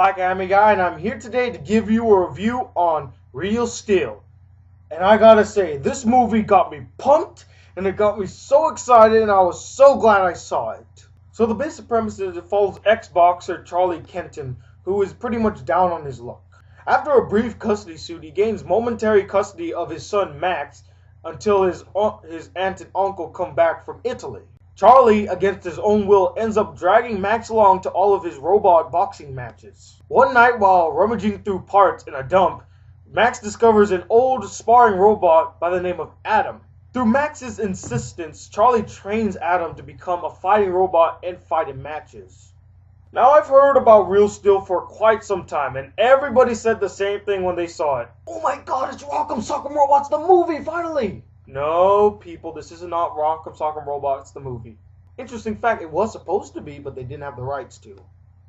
Black Anime Guy, and I'm here today to give you a review on Real Steel. And I gotta say, this movie got me pumped, and it got me so excited, and I was so glad I saw it. So the basic premise is it follows ex-boxer Charlie Kenton, who is pretty much down on his luck. After a brief custody suit, he gains momentary custody of his son Max until his aunt and uncle come back from Italy. Charlie, against his own will, ends up dragging Max along to all of his robot boxing matches. One night, while rummaging through parts in a dump, Max discovers an old sparring robot by the name of Adam. Through Max's insistence, Charlie trains Adam to become a fighting robot and fight in matches. Now, I've heard about Real Steel for quite some time, and everybody said the same thing when they saw it. Oh my god, it's Rock'em Sock'em Robots, the movie, finally! No, people, this is not Rock'em Sock'em Robots, the movie. Interesting fact, it was supposed to be, but they didn't have the rights to.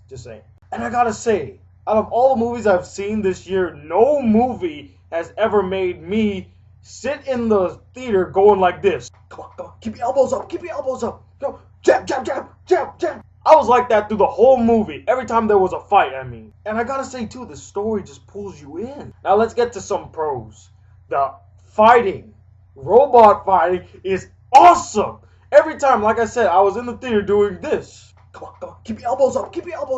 Just saying. And I gotta say, out of all the movies I've seen this year, no movie has ever made me sit in the theater going like this. Come on, keep your elbows up, Go, jab, jab, jab, jab, jab. I was like that through the whole movie, every time there was a fight, And I gotta say too, the story just pulls you in. Now let's get to some pros. The fighting. Robot fighting is awesome. Every time, like I said, I was in the theater doing this. Come on, keep your elbows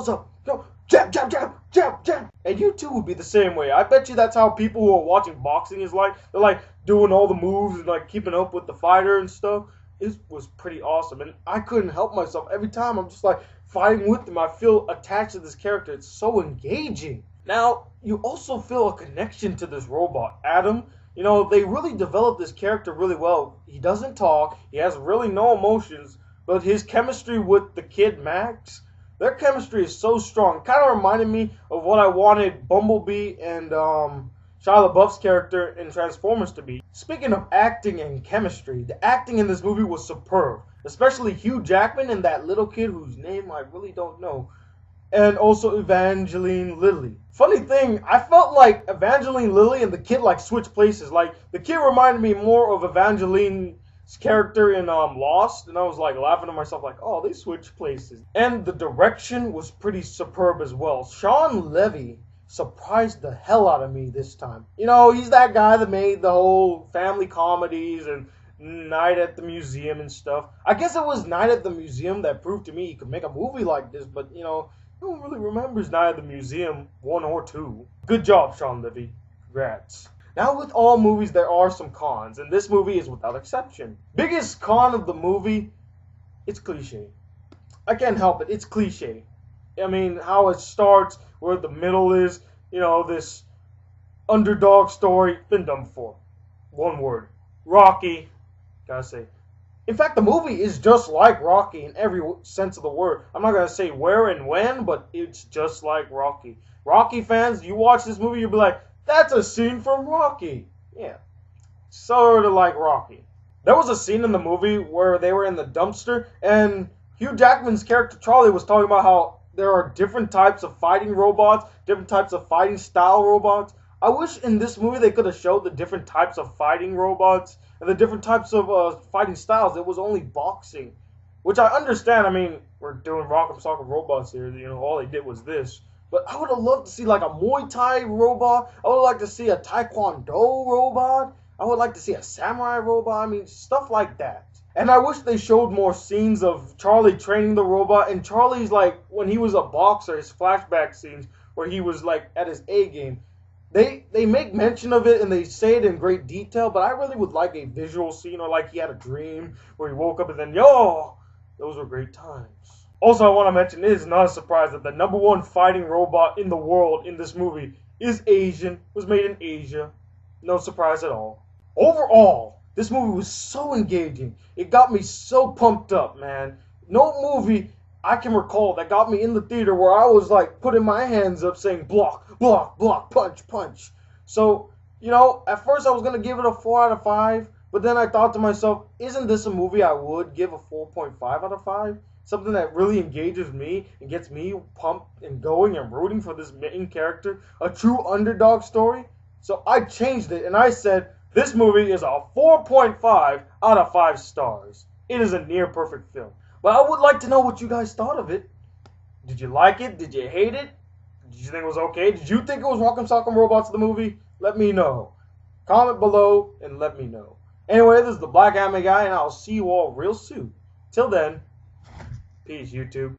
up, Go, jab, jab, jab, jab, jab. And you too would be the same way. I bet you that's how people who are watching boxing is like. They're like doing all the moves and like keeping up with the fighter and stuff. It was pretty awesome, and I couldn't help myself. Every time I'm just like fighting with them, I feel attached to this character. It's so engaging. Now, you also feel a connection to this robot, Adam. You know, they really developed this character really well. He doesn't talk, he has really no emotions, but his chemistry with the kid Max, their chemistry is so strong. It kind of reminded me of what I wanted Bumblebee and Shia LaBeouf's character in Transformers to be. Speaking of acting and chemistry, the acting in this movie was superb. Especially Hugh Jackman and that little kid whose name I really don't know. And also Evangeline Lilly. Funny thing, I felt like Evangeline Lilly and the kid like switched places. Like, the kid reminded me more of Evangeline's character in Lost. And I was like laughing to myself like, oh, they switched places. And the direction was pretty superb as well. Shawn Levy surprised the hell out of me this time. You know, he's that guy that made the whole family comedies and Night at the Museum and stuff. I guess it was Night at the Museum that proved to me he could make a movie like this, but you know, no one really remembers Night at the Museum 1 or 2. Good job, Shawn Levy. Congrats. Now, with all movies, there are some cons, and this movie is without exception. Biggest con of the movie, it's cliche. I can't help it, it's cliche. I mean, how it starts, where the middle is, you know, this underdog story, been done before. One word. Rocky. Gotta say. In fact, the movie is just like Rocky in every sense of the word. I'm not gonna say where and when, but it's just like Rocky. Rocky fans, you watch this movie, you'll be like, that's a scene from Rocky. Yeah. Sort of like Rocky. There was a scene in the movie where they were in the dumpster, and Hugh Jackman's character Charlie was talking about how there are different types of fighting robots, different types of fighting style robots. I wish in this movie they could have showed the different types of fighting robots and the different types of fighting styles. It was only boxing, which I understand. I mean, we're doing Rock'em Sock'em Robots here. You know, all they did was this. But I would have loved to see like a Muay Thai robot. I would like to see a Taekwondo robot. I would like to see a samurai robot. I mean, stuff like that. And I wish they showed more scenes of Charlie training the robot. And Charlie's like, when he was a boxer, his flashback scenes where he was like at his A game. They make mention of it and they say it in great detail, but I really would like a visual scene, or like he had a dream where he woke up and then, yo, those were great times. Also, I want to mention, it is not a surprise that the #1 fighting robot in the world in this movie is Asian, was made in Asia. No surprise at all. Overall, this movie was so engaging. It got me so pumped up, man. No movie I can recall that got me in the theater where I was like putting my hands up saying block, block, block, punch, punch. So, you know, at first I was going to give it a 4 out of 5, but then I thought to myself, isn't this a movie I would give a 4.5 out of 5? Something that really engages me and gets me pumped and going and rooting for this main character, a true underdog story. So I changed it and I said, this movie is a 4.5 out of 5 stars. It is a near perfect film. But I would like to know what you guys thought of it. Did you like it? Did you hate it? Did you think it was okay? Did you think it was Rock'em Sock'em Robots the movie? Let me know. Comment below and let me know. Anyway, this is the Black Anime Guy, and I'll see you all real soon. Till then, peace, YouTube.